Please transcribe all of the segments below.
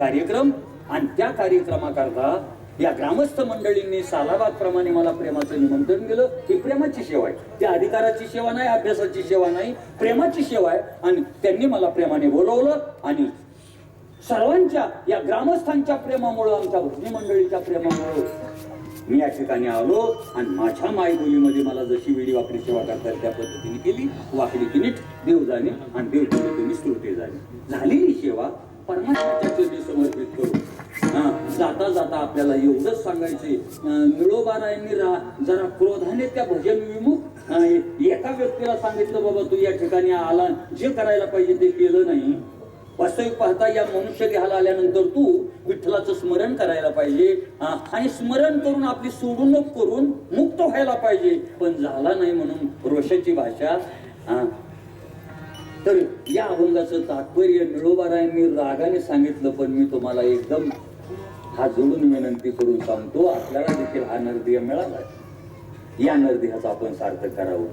कार्यक्रम आणि त्या कार्यक्रमाकरता या ग्रामस्थ मंडळींनी सालाबाद प्रमाणे मला प्रेमाचं निमंत्रण दिलं. ही प्रेमाची सेवा आहे, ती अधिकाराची सेवा नाही, अभ्यासाची सेवा नाही, प्रेमाची सेवा आहे. आणि त्यांनी मला प्रेमाने बोलवलं आणि सर्वांच्या या ग्रामस्थांच्या प्रेमामुळं, आमच्या भजनी मंडळीच्या प्रेमामुळं मी या ठिकाणी आलो आणि माझ्या मायबोलीमध्ये मला जशी वेळी वाकडी सेवा करतात त्या पद्धतीने केली. वाकडी तिनीट देव जाणे आणि देव तिने स्तुती झाली. झालेली सेवा परमात्म्याच्या चरणी समर्पित करू. जाता जाता आपल्याला एवढंच सांगायचे, निळोबारायांनी जरा क्रोधाने त्या भजन विमुख एका व्यक्तीला सांगितलं, बाबा तू या ठिकाणी आला, जे करायला पाहिजे ते केलं नाही. वास्तविक पाहता या मनुष्य देहाला आल्यानंतर तू विठ्ठलाचं स्मरण करायला पाहिजे आणि स्मरण करून आपली सोडवणूक करून मुक्त व्हायला पाहिजे, पण झाला नाही म्हणून रोषाची भाषा. तर या अभंगाचं तात्पर्य निळोबारायांनी रागाने सांगितलं, पण मी तुम्हाला एकदम हा जोडून विनंती करून सांगतो, आपल्याला देखील हा नरदेह मिळाला, या नरदेहाचं आपण सार्थक करावं.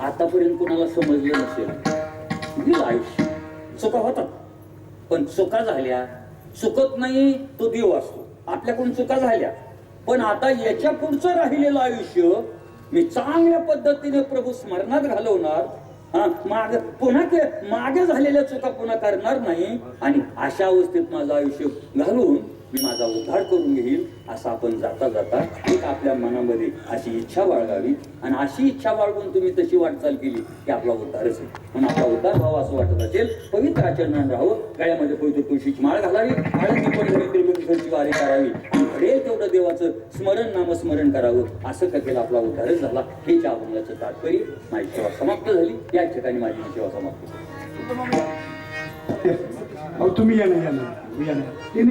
आतापर्यंत कोणाला समजलं नसेल, दिलं आयुष्य, चुका होतात, पण चुका झाल्या, चुकत नाही तो देव असतो. आपल्याकडून चुका झाल्या, पण आता याच्या पुढचं राहिलेलं आयुष्य मी चांगल्या पद्धतीने प्रभू स्मरणात घालवणार. पुन्हा मागे झालेल्या चुका पुन्हा करणार नाही आणि अशा अवस्थेत माझं आयुष्य घालून मी माझा उद्धार करून घेईल. असं आपण जाता जाता एक आपल्या मनामध्ये अशी इच्छा बाळगावी आणि अशी इच्छा बाळगून तुम्ही तशी वाटचाल केली की आपला उद्धारच आहे. म्हणून आपला उद्धार व्हावा असं वाटत असेल, पवित्र आचरणात राहावं, गळ्यामध्ये पवित्र तुळशीची माळ घालावी, आळंदी त्रिमुखीची वारी करावी आणि घडेल तेवढं देवाचं स्मरण नामस्मरण करावं. असं का केलं आपला उद्धारच झाला. हे ज्या अभंगाचं तात्पर्य. माझी सेवा समाप्त झाली. या ठिकाणी माझी सेवा समाप्त झाली. तुम्ही या ना